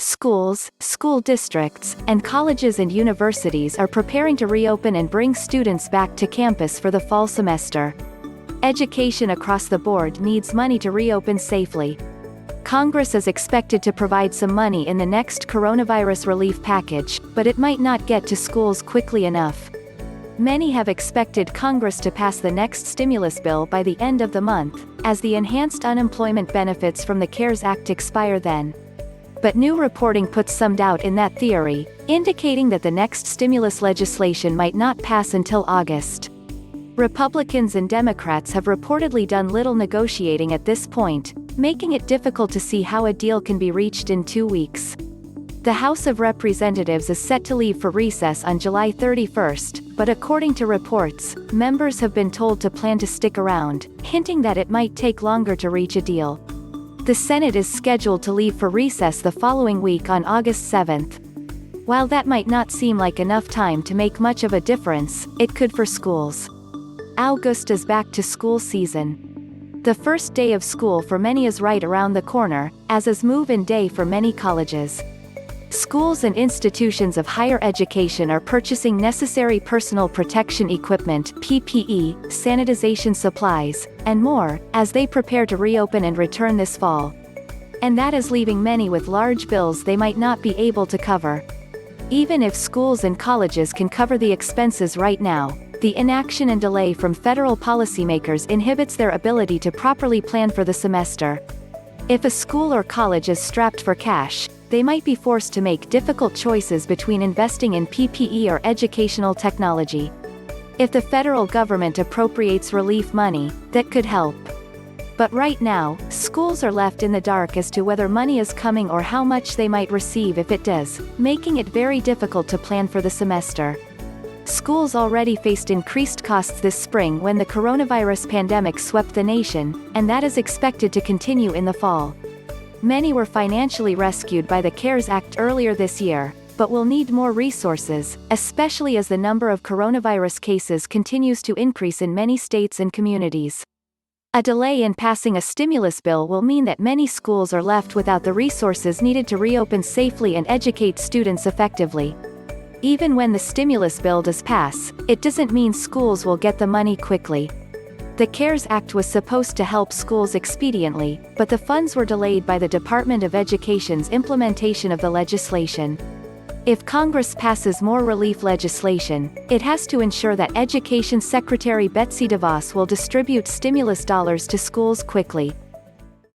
Schools, school districts, and colleges and universities are preparing to reopen and bring students back to campus for the fall semester. Education across the board needs money to reopen safely. Congress is expected to provide some money in the next coronavirus relief package, but it might not get to schools quickly enough. Many have expected Congress to pass the next stimulus bill by the end of the month, as the enhanced unemployment benefits from the CARES Act expire then. But new reporting puts some doubt in that theory, indicating that the next stimulus legislation might not pass until August. Republicans and Democrats have reportedly done little negotiating at this point, making it difficult to see how a deal can be reached in 2 weeks. The House of Representatives is set to leave for recess on July 31st, but according to reports, members have been told to plan to stick around, hinting that it might take longer to reach a deal. The Senate is scheduled to leave for recess the following week on August 7th. While that might not seem like enough time to make much of a difference, it could for schools. August is back to school season. The first day of school for many is right around the corner, as is move-in day for many colleges. Schools and institutions of higher education are purchasing necessary personal protection equipment (PPE), sanitization supplies, and more, as they prepare to reopen and return this fall. And that is leaving many with large bills they might not be able to cover. Even if schools and colleges can cover the expenses right now, the inaction and delay from federal policymakers inhibits their ability to properly plan for the semester. If a school or college is strapped for cash, they might be forced to make difficult choices between investing in PPE or educational technology. If the federal government appropriates relief money, that could help. But right now, schools are left in the dark as to whether money is coming or how much they might receive if it does, making it very difficult to plan for the semester. Schools already faced increased costs this spring when the coronavirus pandemic swept the nation, and that is expected to continue in the fall. Many were financially rescued by the CARES Act earlier this year, but will need more resources, especially as the number of coronavirus cases continues to increase in many states and communities. A delay in passing a stimulus bill will mean that many schools are left without the resources needed to reopen safely and educate students effectively. Even when the stimulus bill does pass, it doesn't mean schools will get the money quickly. The CARES Act was supposed to help schools expediently, but the funds were delayed by the Department of Education's implementation of the legislation. If Congress passes more relief legislation, it has to ensure that Education Secretary Betsy DeVos will distribute stimulus dollars to schools quickly.